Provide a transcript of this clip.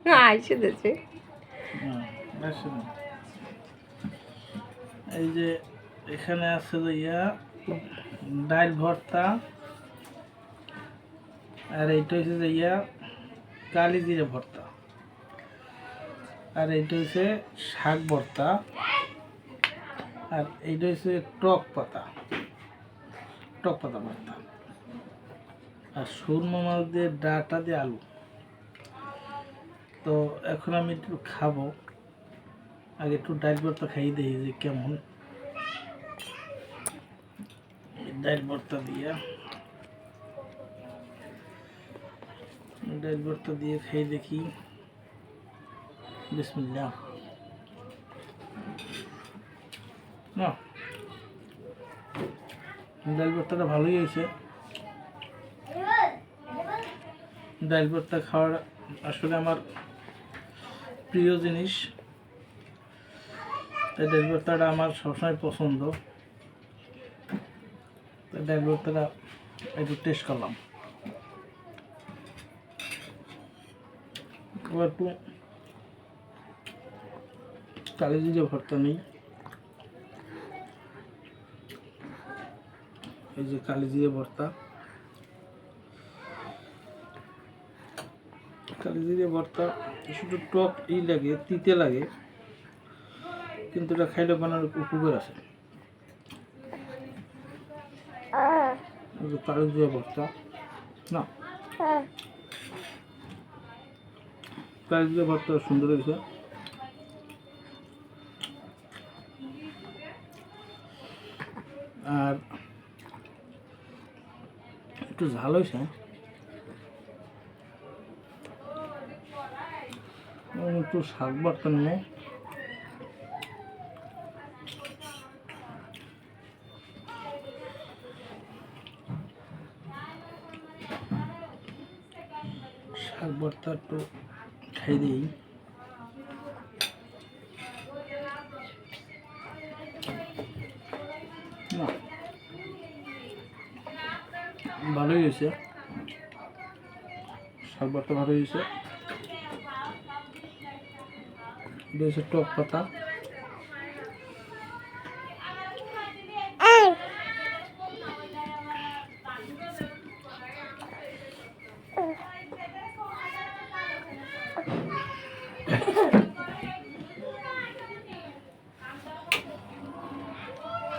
আইসে দেছে এই যে এখানে আছে ইয়া ডাল ভর্তা, আর এইটা হচ্ছে যে ইয়া কালি জিরে ভর্তা, আর এইটা হচ্ছে শাক ভর্তা, আর এইটা হচ্ছে টক পাতা ভর্তা, আর সুরমা মাছ দিয়ে ডাটা দিয়ে আলু। তো এখন আমি একটু খাবো, আগে একটু ডাল ভর্তা খাইয়ে দিই যে কেমন। ডাল ভর্তা দিয়ে খেয়ে দেখি। বিসমিল্লাহ। না, ডাল ভর্তাটা ভালোই হয়েছে। ডাল ভর্তা খাওয়ার আসলে আমার প্রিয় জিনিস, তাই ডাল ভর্তাটা আমার সবসময় পছন্দ। তাই ডাল ভর্তাটা একটু টেস্ট করলাম। এবার একটু কালি জিরে ভর্তা নেই। এই যে কালি জিরে ভর্তা, কালি জিরে ভর্তা শুধু টক লাগে, তিতে লাগে, কিন্তু এটা খাইলে বানানোর উপকার আছে। কালি জিরে ভর্তা না, কালি জিরে ভর্তা সুন্দর হয়েছে। আর একটু ঝাল হয়েছে। একটু শাক ভর্তা নিয়ে শাক ভর্তা একটু খাই দিই। ভালোই হয়েছে, শাক ভর্তা ভালোই হয়েছে। এটা হচ্ছে টক পাতা।